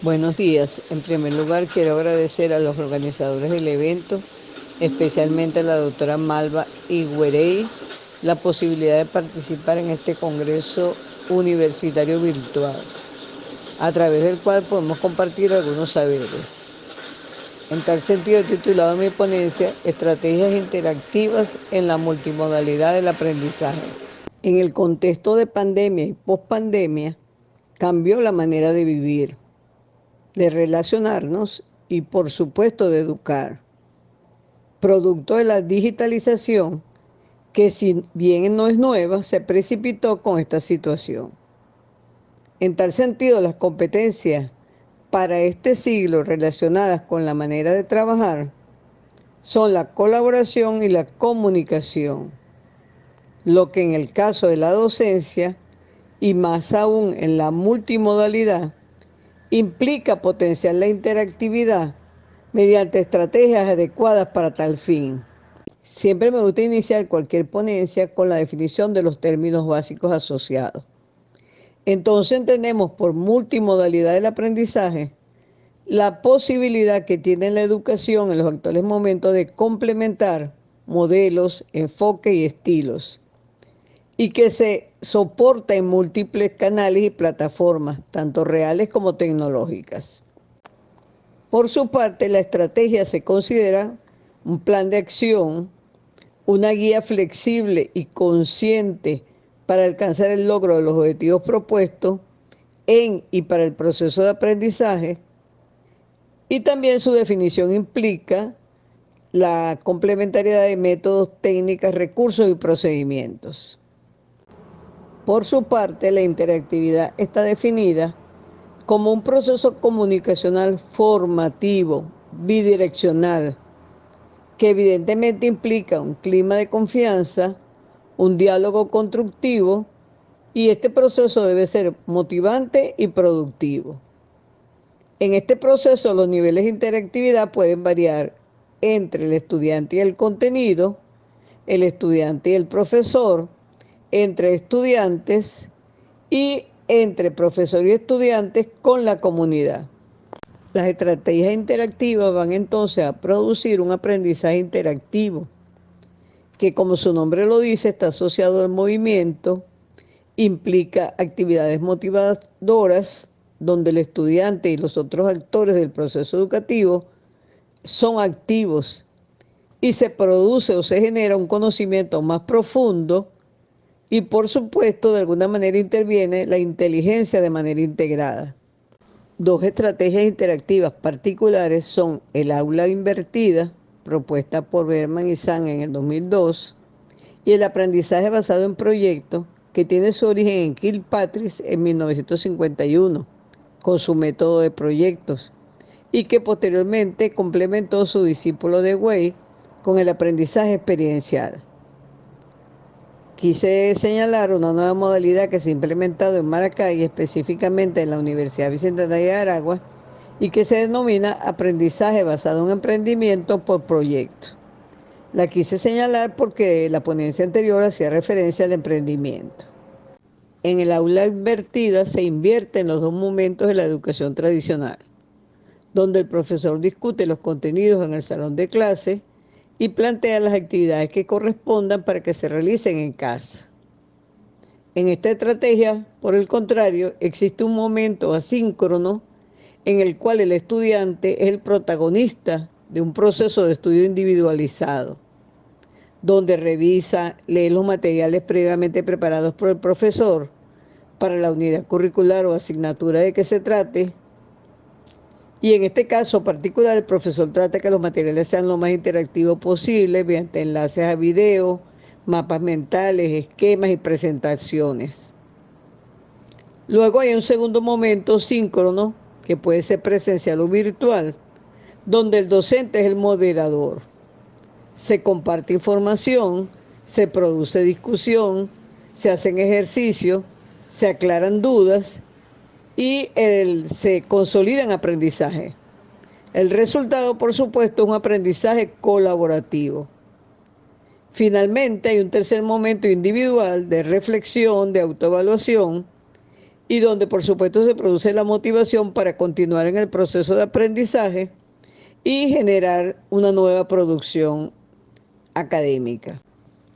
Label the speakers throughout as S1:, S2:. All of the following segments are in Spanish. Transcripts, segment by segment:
S1: Buenos días. En primer lugar, quiero agradecer a los organizadores del evento, especialmente a la doctora Malva Iguerey, la posibilidad de participar en este congreso universitario virtual, a través del cual podemos compartir algunos saberes. En tal sentido, he titulado mi ponencia Estrategias interactivas en la multimodalidad del aprendizaje. En el contexto de pandemia y pospandemia, cambió la manera de vivir, de relacionarnos y, por supuesto, de educar. Producto de la digitalización, que si bien no es nueva, se precipitó con esta situación. En tal sentido, las competencias para este siglo relacionadas con la manera de trabajar son la colaboración y la comunicación, lo que en el caso de la docencia, y más aún en la multimodalidad, implica potenciar la interactividad mediante estrategias adecuadas para tal fin. Siempre me gusta iniciar cualquier ponencia con la definición de los términos básicos asociados. Entonces entendemos por multimodalidad del aprendizaje la posibilidad que tiene la educación en los actuales momentos de complementar modelos, enfoques y estilos, y que se soporta en múltiples canales y plataformas, tanto reales como tecnológicas. Por su parte, la estrategia se considera un plan de acción, una guía flexible y consciente para alcanzar el logro de los objetivos propuestos en y para el proceso de aprendizaje, y también su definición implica la complementariedad de métodos, técnicas, recursos y procedimientos. Por su parte, la interactividad está definida como un proceso comunicacional formativo, bidireccional, que evidentemente implica un clima de confianza, un diálogo constructivo, y este proceso debe ser motivante y productivo. En este proceso, los niveles de interactividad pueden variar entre el estudiante y el contenido, el estudiante y el profesor, entre estudiantes y entre profesor y estudiantes con la comunidad. Las estrategias interactivas van entonces a producir un aprendizaje interactivo, que, como su nombre lo dice, está asociado al movimiento, implica actividades motivadoras donde el estudiante y los otros actores del proceso educativo son activos y se produce o se genera un conocimiento más profundo, y, por supuesto, de alguna manera interviene la inteligencia de manera integrada. Dos estrategias interactivas particulares son el aula invertida, propuesta por Berman y Zhang en el 2002, y el aprendizaje basado en proyectos, que tiene su origen en Kilpatrick en 1951, con su método de proyectos, y que posteriormente complementó su discípulo Dewey con el aprendizaje experiencial. Quise señalar una nueva modalidad que se ha implementado en Maracay, específicamente en la Universidad Bicentenaria de Aragua, y que se denomina aprendizaje basado en emprendimiento por proyecto. La quise señalar porque la ponencia anterior hacía referencia al emprendimiento. En el aula invertida se invierte en los dos momentos de la educación tradicional, donde el profesor discute los contenidos en el salón de clase y plantea las actividades que correspondan para que se realicen en casa. En esta estrategia, por el contrario, existe un momento asíncrono en el cual el estudiante es el protagonista de un proceso de estudio individualizado, donde revisa, lee los materiales previamente preparados por el profesor para la unidad curricular o asignatura de que se trate. Y en este caso particular, el profesor trata que los materiales sean lo más interactivos posible mediante enlaces a video, mapas mentales, esquemas y presentaciones. Luego hay un segundo momento síncrono, que puede ser presencial o virtual, donde el docente es el moderador. Se comparte información, se produce discusión, se hacen ejercicios, se aclaran dudas y se consolidan aprendizaje. El resultado, por supuesto, es un aprendizaje colaborativo. Finalmente, hay un tercer momento individual de reflexión, de autoevaluación, y donde por supuesto se produce la motivación para continuar en el proceso de aprendizaje y generar una nueva producción académica.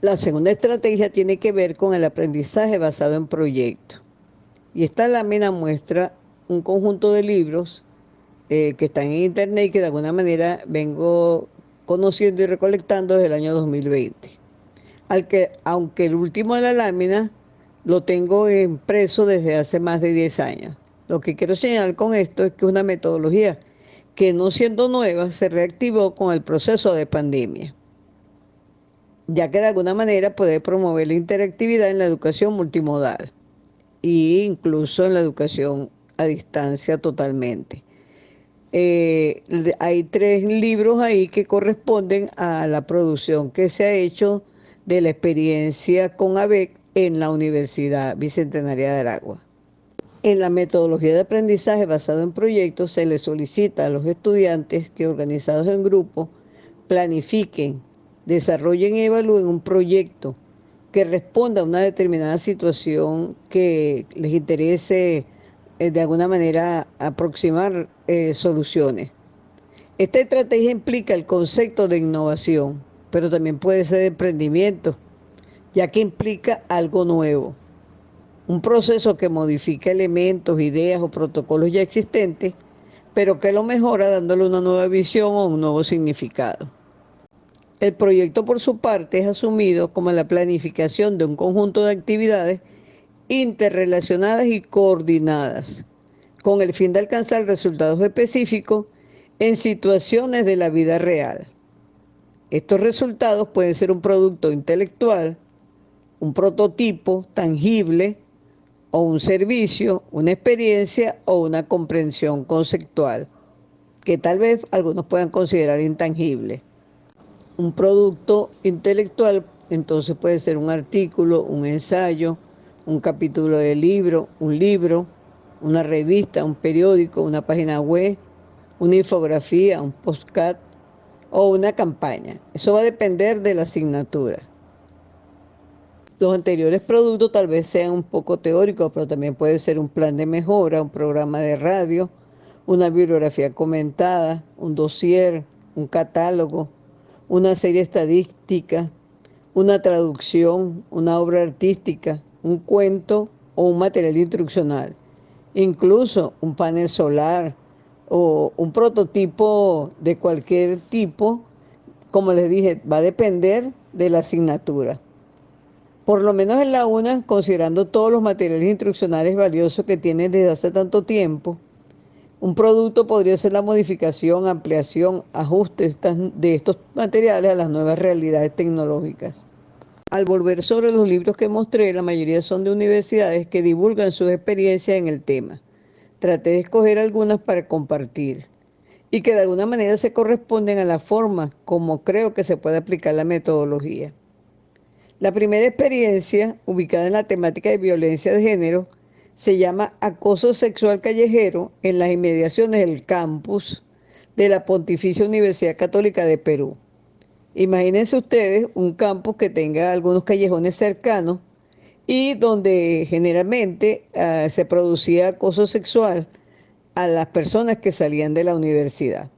S1: La segunda estrategia tiene que ver con el aprendizaje basado en proyectos. Y esta lámina muestra un conjunto de libros que están en internet y que de alguna manera vengo conociendo y recolectando desde el año 2020. Aunque el último de la lámina lo tengo impreso desde hace más de 10 años. Lo que quiero señalar con esto es que es una metodología que, no siendo nueva, se reactivó con el proceso de pandemia, ya que de alguna manera puede promover la interactividad en la educación multimodal e incluso en la educación a distancia totalmente. Hay 3 libros ahí que corresponden a la producción que se ha hecho de la experiencia con ABEC en la Universidad Bicentenaria de Aragua. En la metodología de aprendizaje basado en proyectos se les solicita a los estudiantes que, organizados en grupos, planifiquen, desarrollen y evalúen un proyecto que responda a una determinada situación que les interese de alguna manera aproximar soluciones. Esta estrategia implica el concepto de innovación, pero también puede ser de emprendimiento, ya que implica algo nuevo. Un proceso que modifica elementos, ideas o protocolos ya existentes, pero que lo mejora dándole una nueva visión o un nuevo significado. El proyecto, por su parte, es asumido como la planificación de un conjunto de actividades interrelacionadas y coordinadas, con el fin de alcanzar resultados específicos en situaciones de la vida real. Estos resultados pueden ser un producto intelectual, un prototipo tangible, o un servicio, una experiencia o una comprensión conceptual, que tal vez algunos puedan considerar intangible. Un producto intelectual entonces puede ser un artículo, un ensayo, un capítulo de libro, una revista, un periódico, una página web, una infografía, un podcast o una campaña. Eso va a depender de la asignatura. Los anteriores productos tal vez sean un poco teóricos, pero también puede ser un plan de mejora, un programa de radio, una bibliografía comentada, un dossier, un catálogo, una serie estadística, una traducción, una obra artística, un cuento o un material instruccional. Incluso un panel solar o un prototipo de cualquier tipo, como les dije, va a depender de la asignatura. Por lo menos en la UNA, considerando todos los materiales instruccionales valiosos que tienen desde hace tanto tiempo, un producto podría ser la modificación, ampliación, ajuste de estos materiales a las nuevas realidades tecnológicas. Al volver sobre los libros que mostré, la mayoría son de universidades que divulgan sus experiencias en el tema. Traté de escoger algunas para compartir y que de alguna manera se corresponden a la forma como creo que se puede aplicar la metodología. La primera experiencia, ubicada en la temática de violencia de género, se llama Acoso Sexual Callejero en las inmediaciones del campus de la Pontificia Universidad Católica de Perú. Imagínense ustedes un campus que tenga algunos callejones cercanos y donde generalmente se producía acoso sexual a las personas que salían de la universidad.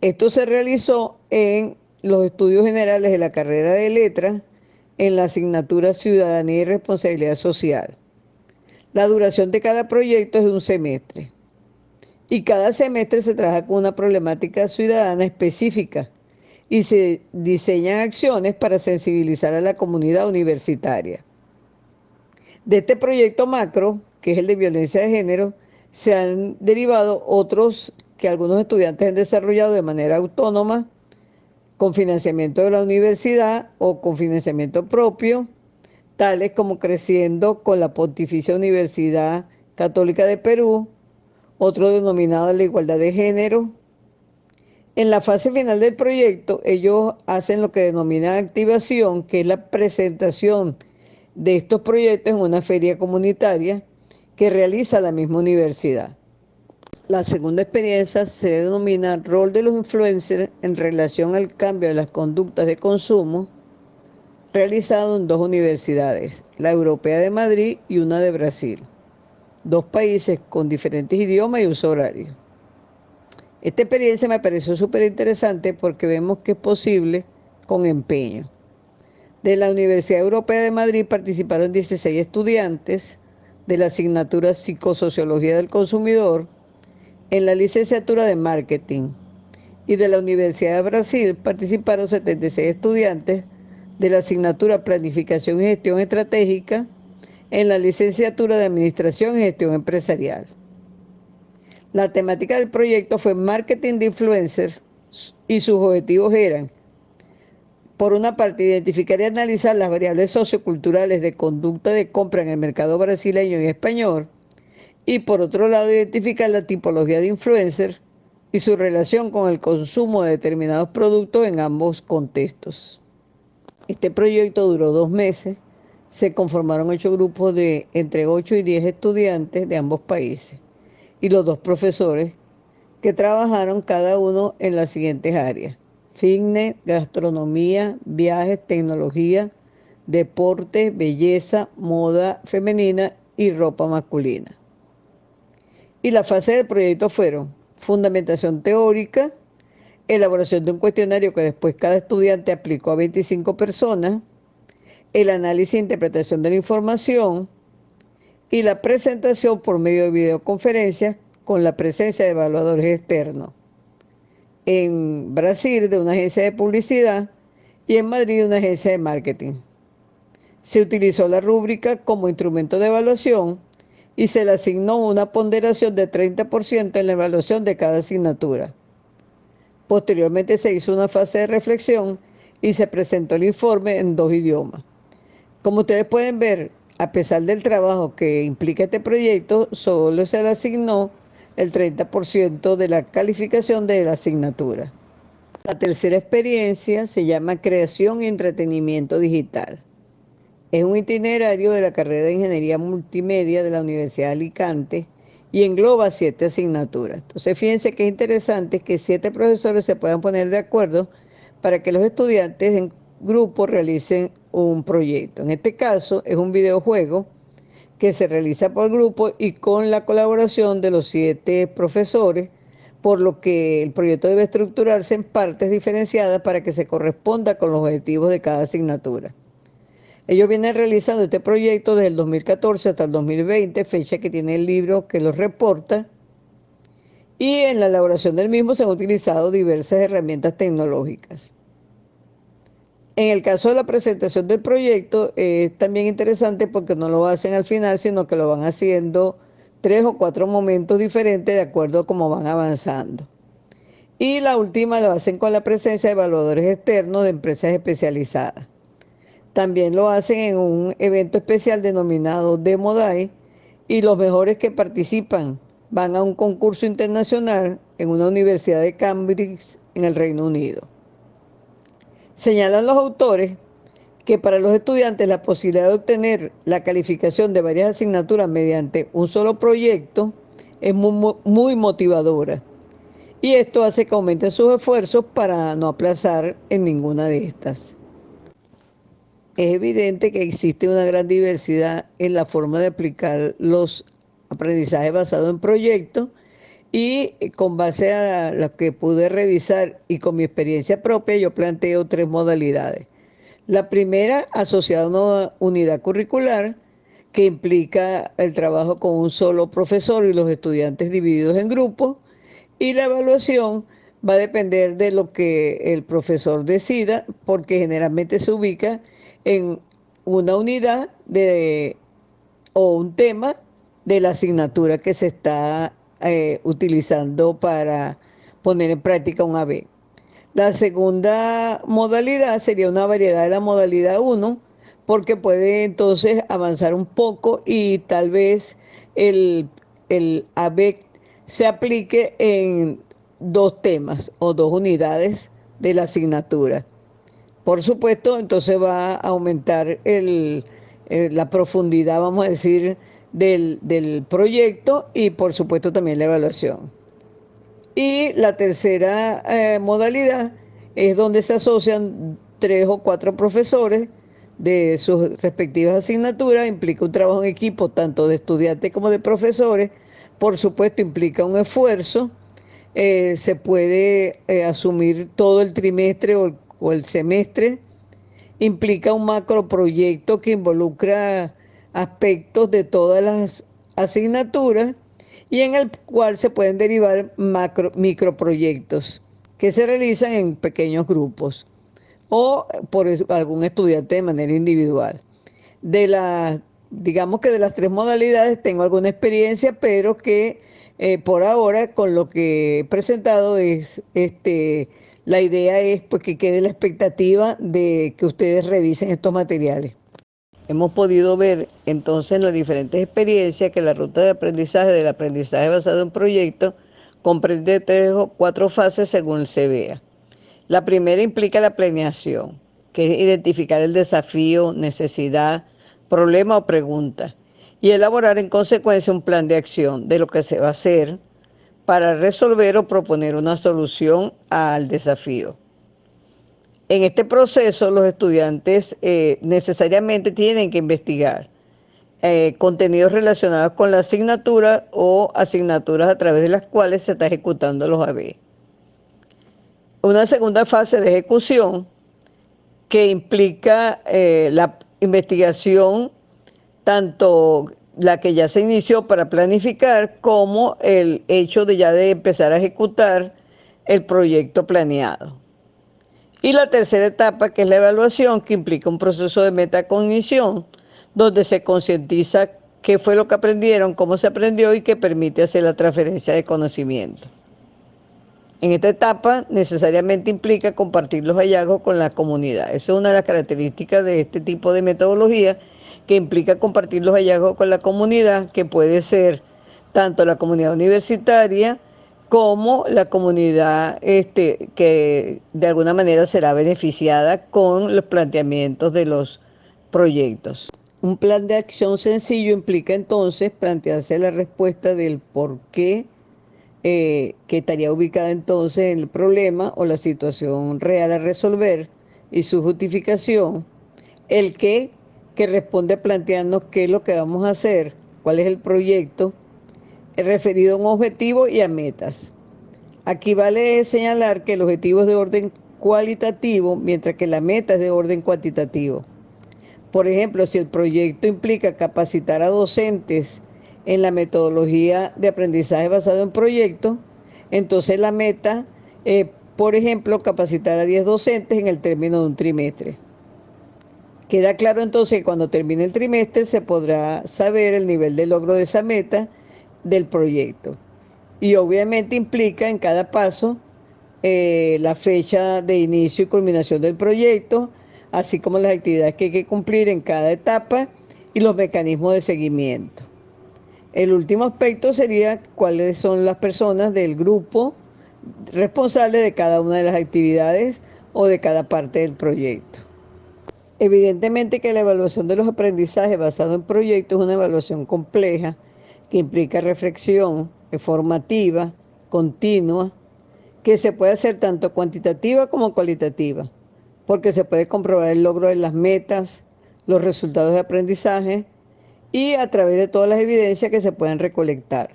S1: Esto se realizó en los estudios generales de la carrera de letras en la asignatura Ciudadanía y Responsabilidad Social. La duración de cada proyecto es de un semestre y cada semestre se trabaja con una problemática ciudadana específica y se diseñan acciones para sensibilizar a la comunidad universitaria. De este proyecto macro, que es el de violencia de género, se han derivado otros que algunos estudiantes han desarrollado de manera autónoma, con financiamiento de la universidad o con financiamiento propio, tales como Creciendo con la Pontificia Universidad Católica de Perú, otro denominado la igualdad de género. En la fase final del proyecto, ellos hacen lo que denominan activación, que es la presentación de estos proyectos en una feria comunitaria que realiza la misma universidad. La segunda experiencia se denomina Rol de los influencers en relación al cambio de las conductas de consumo, realizado en 2 universidades, la Europea de Madrid y una de Brasil. 2 países con diferentes idiomas y uso horario. Esta experiencia me pareció súper interesante porque vemos que es posible con empeño. De la Universidad Europea de Madrid participaron 16 estudiantes de la asignatura Psicosociología del Consumidor en la licenciatura de Marketing. Y de la Universidad de Brasil participaron 76 estudiantes de la asignatura Planificación y Gestión Estratégica en la licenciatura de Administración y Gestión Empresarial. La temática del proyecto fue marketing de influencers y sus objetivos eran, por una parte, identificar y analizar las variables socioculturales de conducta de compra en el mercado brasileño y español, y por otro lado, identificar la tipología de influencers y su relación con el consumo de determinados productos en ambos contextos. Este proyecto duró 2 meses, se conformaron 8 grupos de entre 8 y 10 estudiantes de ambos países y los 2 profesores que trabajaron cada uno en las siguientes áreas: fitness, gastronomía, viajes, tecnología, deporte, belleza, moda femenina y ropa masculina. Y la fase del proyecto fueron fundamentación teórica, elaboración de un cuestionario que después cada estudiante aplicó a 25 personas, el análisis e interpretación de la información y la presentación por medio de videoconferencias con la presencia de evaluadores externos. En Brasil de una agencia de publicidad y en Madrid de una agencia de marketing. Se utilizó la rúbrica como instrumento de evaluación y se le asignó una ponderación de 30% en la evaluación de cada asignatura. Posteriormente se hizo una fase de reflexión y se presentó el informe en 2 idiomas. Como ustedes pueden ver, a pesar del trabajo que implica este proyecto, solo se le asignó el 30% de la calificación de la asignatura. La tercera experiencia se llama Creación y Entretenimiento Digital. Es un itinerario de la carrera de Ingeniería Multimedia de la Universidad de Alicante y engloba 7 asignaturas. Entonces, fíjense que es interesante que 7 profesores se puedan poner de acuerdo para que los estudiantes en grupo realicen un proyecto. En este caso, es un videojuego que se realiza por grupo y con la colaboración de los 7 profesores, por lo que el proyecto debe estructurarse en partes diferenciadas para que se corresponda con los objetivos de cada asignatura. Ellos vienen realizando este proyecto desde el 2014 hasta el 2020, fecha que tiene el libro que los reporta, y en la elaboración del mismo se han utilizado diversas herramientas tecnológicas. En el caso de la presentación del proyecto es también interesante porque no lo hacen al final, sino que lo van haciendo 3 o 4 momentos diferentes de acuerdo a cómo van avanzando. Y la última lo hacen con la presencia de evaluadores externos de empresas especializadas. También lo hacen en un evento especial denominado Demo Day y los mejores que participan van a un concurso internacional en una universidad de Cambridge en el Reino Unido. Señalan los autores que para los estudiantes la posibilidad de obtener la calificación de varias asignaturas mediante un solo proyecto es muy motivadora. Y esto hace que aumenten sus esfuerzos para no aplazar en ninguna de estas. Es evidente que existe una gran diversidad en la forma de aplicar los aprendizajes basados en proyectos y con base a lo que pude revisar y con mi experiencia propia, yo planteo 3 modalidades. La primera, asociada a una unidad curricular, que implica el trabajo con un solo profesor y los estudiantes divididos en grupos, y la evaluación va a depender de lo que el profesor decida, porque generalmente se ubica en una unidad o un tema de la asignatura que se está utilizando para poner en práctica un AB. La segunda modalidad sería una variedad de la modalidad 1, porque puede entonces avanzar un poco y tal vez el AB se aplique en 2 temas o 2 unidades de la asignatura. Por supuesto, entonces va a aumentar la profundidad, vamos a decir, del proyecto y por supuesto también la evaluación. Y la tercera modalidad es donde se asocian 3 o 4 profesores de sus respectivas asignaturas, implica un trabajo en equipo tanto de estudiantes como de profesores. Por supuesto, implica un esfuerzo. Se puede asumir todo el trimestre o el semestre. Implica un macroproyecto que involucra aspectos de todas las asignaturas y en el cual se pueden derivar microproyectos que se realizan en pequeños grupos o por algún estudiante de manera individual. Digamos que de las tres modalidades tengo alguna experiencia, pero que por ahora con lo que he presentado la idea es pues, que quede la expectativa de que ustedes revisen estos materiales. Hemos podido ver entonces en las diferentes experiencias que la ruta de aprendizaje del aprendizaje basado en proyectos comprende 3 o 4 fases según se vea. La primera implica la planeación, que es identificar el desafío, necesidad, problema o pregunta, y elaborar en consecuencia un plan de acción de lo que se va a hacer para resolver o proponer una solución al desafío. En este proceso, los estudiantes necesariamente tienen que investigar contenidos relacionados con la asignatura o asignaturas a través de las cuales se está ejecutando los AB. Una segunda fase de ejecución que implica la investigación, tanto la que ya se inició para planificar, como el hecho de ya de empezar a ejecutar el proyecto planeado. Y la tercera etapa, que es la evaluación, que implica un proceso de metacognición, donde se concientiza qué fue lo que aprendieron, cómo se aprendió y que permite hacer la transferencia de conocimiento. En esta etapa necesariamente implica compartir los hallazgos con la comunidad. Esa es una de las características de este tipo de metodología, que implica compartir los hallazgos con la comunidad, que puede ser tanto la comunidad universitaria como la comunidad que de alguna manera será beneficiada con los planteamientos de los proyectos. Un plan de acción sencillo implica entonces plantearse la respuesta del por qué, que estaría ubicada entonces en el problema o la situación real a resolver y su justificación, el qué, que responde plantearnos qué es lo que vamos a hacer, cuál es el proyecto, referido a un objetivo y a metas. Aquí vale señalar que el objetivo es de orden cualitativo, mientras que la meta es de orden cuantitativo. Por ejemplo, si el proyecto implica capacitar a docentes en la metodología de aprendizaje basado en proyectos, entonces la meta es, por ejemplo, capacitar a 10 docentes en el término de un trimestre. Queda claro entonces que cuando termine el trimestre se podrá saber el nivel de logro de esa meta del proyecto. Y obviamente implica en cada paso la fecha de inicio y culminación del proyecto, así como las actividades que hay que cumplir en cada etapa y los mecanismos de seguimiento. El último aspecto sería cuáles son las personas del grupo responsables de cada una de las actividades o de cada parte del proyecto. Evidentemente que la evaluación de los aprendizajes basado en proyectos es una evaluación compleja que implica reflexión formativa, continua, que se puede hacer tanto cuantitativa como cualitativa, porque se puede comprobar el logro de las metas, los resultados de aprendizaje y a través de todas las evidencias que se pueden recolectar.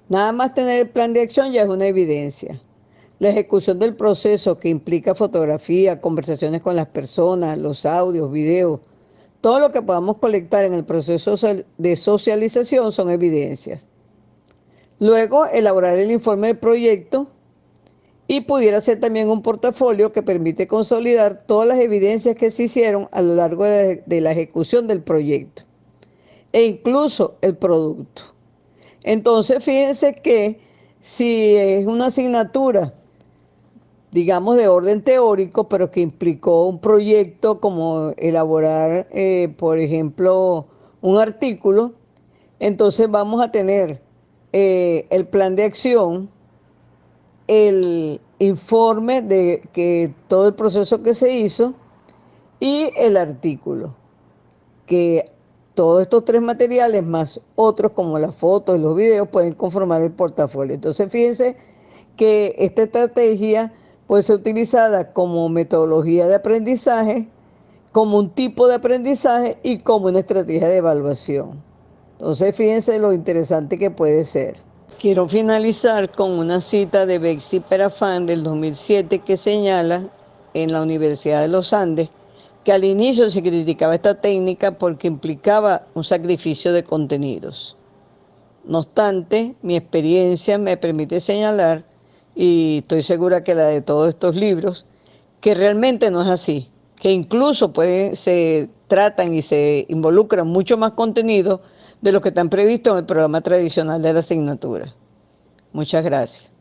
S1: Nada más tener el plan de acción ya es una evidencia. La ejecución del proceso, que implica fotografía, conversaciones con las personas, los audios, videos, todo lo que podamos colectar en el proceso de socialización son evidencias. Luego, elaborar el informe del proyecto y pudiera ser también un portafolio que permite consolidar todas las evidencias que se hicieron a lo largo de la ejecución del proyecto e incluso el producto. Entonces, fíjense que si es una asignatura, digamos, de orden teórico, pero que implicó un proyecto como elaborar, por ejemplo, un artículo, entonces vamos a tener el plan de acción, el informe de que todo el proceso que se hizo y el artículo, que todos estos tres materiales más otros como las fotos y los videos pueden conformar el portafolio. Entonces fíjense que esta estrategia puede ser utilizada como metodología de aprendizaje como un tipo de aprendizaje y como una estrategia de evaluación. Entonces, fíjense lo interesante que puede ser. Quiero finalizar con una cita de Betsy Perafán del 2007 que señala en la Universidad de los Andes que al inicio se criticaba esta técnica porque implicaba un sacrificio de contenidos. No obstante, mi experiencia me permite señalar, y estoy segura que la de todos estos libros, que realmente no es así, que incluso se tratan y se involucran mucho más contenido de lo que están previstos en el programa tradicional de la asignatura. Muchas gracias.